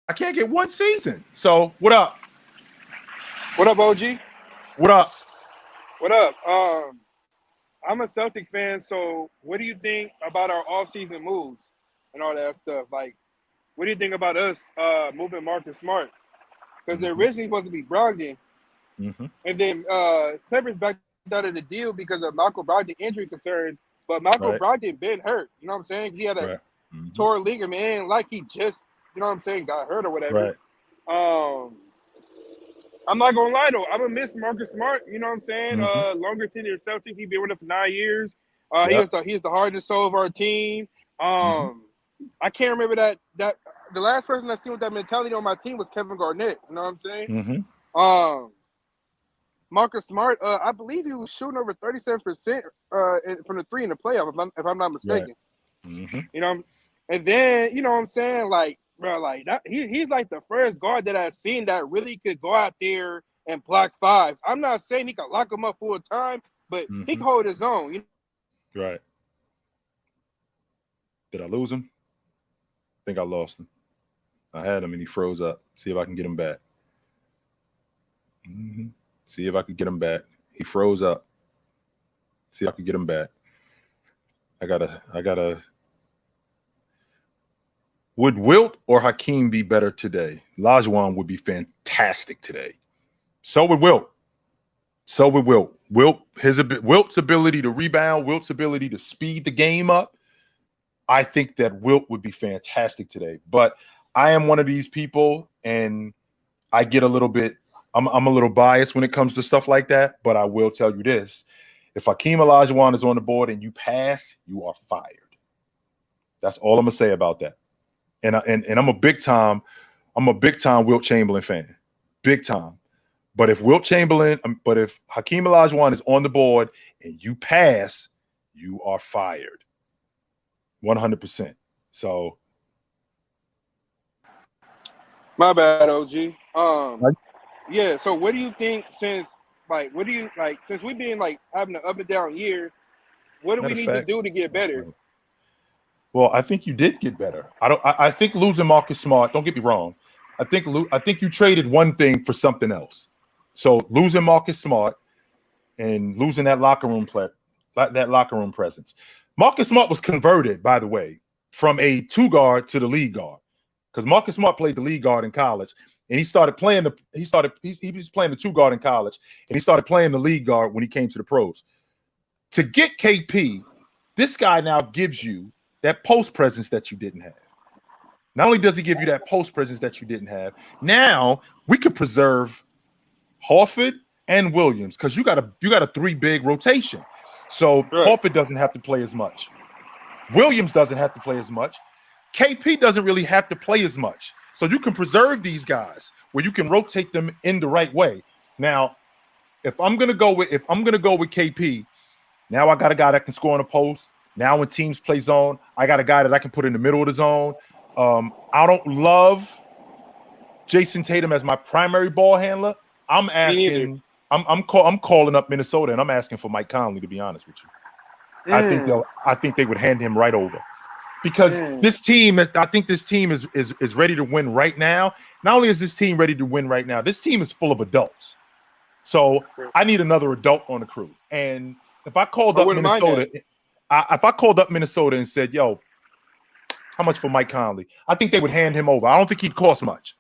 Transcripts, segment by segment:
I can't get one season. So what up? What up, OG? What up? What up? I'm a Celtic fan, so what do you think about our offseason moves and all that stuff? Like, what do you think about us moving Marcus Smart? Because they're Mm-hmm. originally supposed to be Brogdon, Mm-hmm. and then Clippers backed out of the deal because of Malcolm Brogdon injury concerns. But Malcolm Right. Brogdon been hurt. You know what I'm saying? 'Cause he had a Right. Mm-hmm. torn ligament, and like he just, you know what I'm saying, got hurt or whatever. Right. Um, I'm not gonna lie though, I'm gonna miss Marcus Smart. You know what I'm saying? Mm-hmm. Longer tenure Celtic. He been with us for 9 years. Yep. He was the heart and soul of our team. Mm-hmm. I can't remember that the last person I seen with that mentality on my team was Kevin Garnett. You know what I'm saying? Mm-hmm. Um, Marcus Smart. I believe he was shooting over 37% from the three in the playoff, if I'm not Right. mistaken. Mm-hmm. You know, and then you know what I'm saying, like bro, like that he's like the first guard that I've seen that really could go out there and block fives. I'm not saying he could lock him up full time, but he Mm-hmm. can hold his own. You Right. Did I lose him? I think I lost him. I had him and he froze up. See if I can get him back. Mm-hmm. See if I could get him back. He froze up. See if I could get him back. I gotta. Would Wilt or Hakeem be better today? Lajuan would be fantastic today. So would Wilt. So would Wilt. Wilt's ability to rebound, Wilt's ability to speed the game up. I think that Wilt would be fantastic today. But I am one of these people, and I get a little bit. I'm a little biased when it comes to stuff like that. But I will tell you this: if Hakeem Olajuwon is on the board and you pass, you are fired. That's all I'm gonna say about that. And I'm a big time Wilt Chamberlain fan, big time. But if if Hakeem Olajuwon is on the board and you pass, you are fired, 100%. So, my bad, OG. like, Yeah. So what do you think? Since we've been like having an up and down year, what do matter we of need to fact, do to get better? well, I think you did get better. I think losing Marcus Smart. Don't get me wrong. I think you traded one thing for something else. So losing Marcus Smart and losing that locker room presence. Marcus Smart was converted, by the way, from a two guard to the lead guard, because Marcus Smart played the lead guard in college, and he was playing the two guard in college, and he started playing the lead guard when he came to the pros. To get KP, this guy now gives you that post presence that you didn't have. Not only does he give you that post presence that you didn't have, now we could preserve Horford and Williams, because you got a three big rotation. So Right. Horford doesn't have to play as much. Williams doesn't have to play as much. KP doesn't really have to play as much. So you can preserve these guys where you can rotate them in the right way. Now, if I'm gonna go with KP, now I got a guy that can score on a post. Now when teams play zone, I got a guy that I can put in the middle of the zone. I don't love Jason Tatum as my primary ball handler. I'm Me neither. asking. I'm calling up Minnesota and I'm asking for Mike Conley, to be honest with you. I think they would hand him right over, because this team is ready to win right now. Not only is this team ready to win right now, this team is full of adults. So I need another adult on the crew. And if I called I up wouldn't mind Minnesota, if I called up Minnesota and said, "Yo, how much for Mike Conley?" I think they would hand him over. I don't think he'd cost much.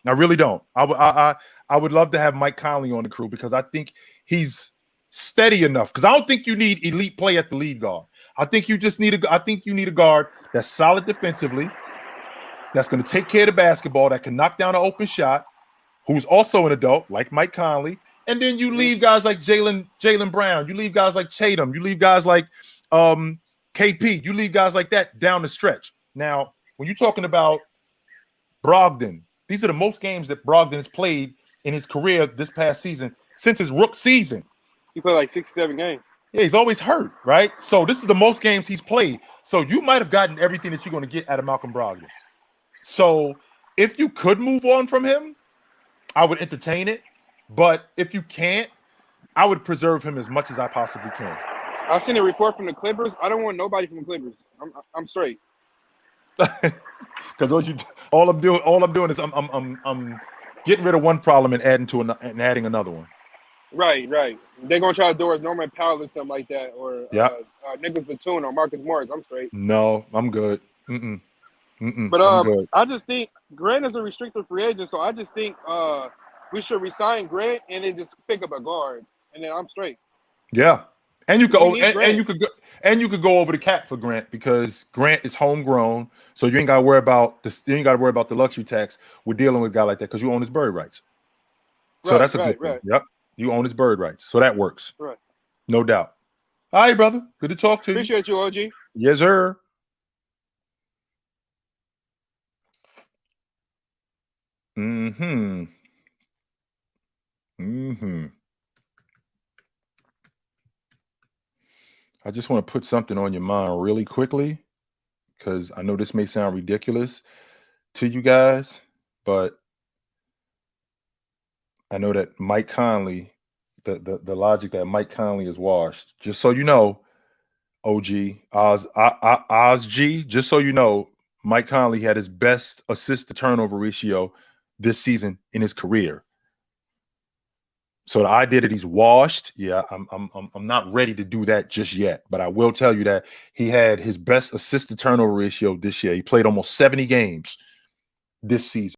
I really don't. I would love to have Mike Conley on the crew, because I think he's steady enough. Because I don't think you need elite play at the lead guard. I think you need a guard that's solid defensively, that's going to take care of the basketball, that can knock down an open shot, who's also an adult like Mike Conley. And then you leave guys like Jaylen Brown, you leave guys like Tatum, you leave guys like KP, you leave guys like that down the stretch. Now, when you're talking about Brogdon, these are the most games that Brogdon has played in his career this past season since his rook season. He played like 67 games. Yeah, he's always hurt, right? So this is the most games he's played. So you might have gotten everything that you're going to get out of Malcolm Brogdon. So if you could move on from him, I would entertain it. But if you can't, I would preserve him as much as I possibly can. I've seen a report from the Clippers. I don't want nobody from the Clippers. I'm straight. Because all I'm doing is I'm getting rid of one problem and adding another one. Right. They're gonna try to do us Norman Powell or something like that, or Yeah. Nicholas Batum or Marcus Morris. I'm straight. No, I'm good. But I'm good. I just think Grant is a restricted free agent, so I just think we should resign Grant and then just pick up a guard, and then I'm straight. Yeah. And you could We need and Grant. you could go over the cap for Grant because Grant is homegrown, so you ain't got to worry about this. You ain't got to worry about the luxury tax. We're dealing with a guy like that because you own his bird rights. So that's a good thing. Yep, you own his bird rights, so that works. Right. No doubt. All right, brother. Good to talk to you. Appreciate you, OG. Yes, sir. Mm-hmm. I just want to put something on your mind really quickly because I know this may sound ridiculous to you guys, but I know that Mike Conley, the logic that Mike Conley is washed. Just so you know, OG Oz G. Just so you know, Mike Conley had his best assist to turnover ratio this season in his career. So the idea that he's washed, yeah, I'm not ready to do that just yet. But I will tell you that he had his best assist to turnover ratio this year. He played almost 70 games this season.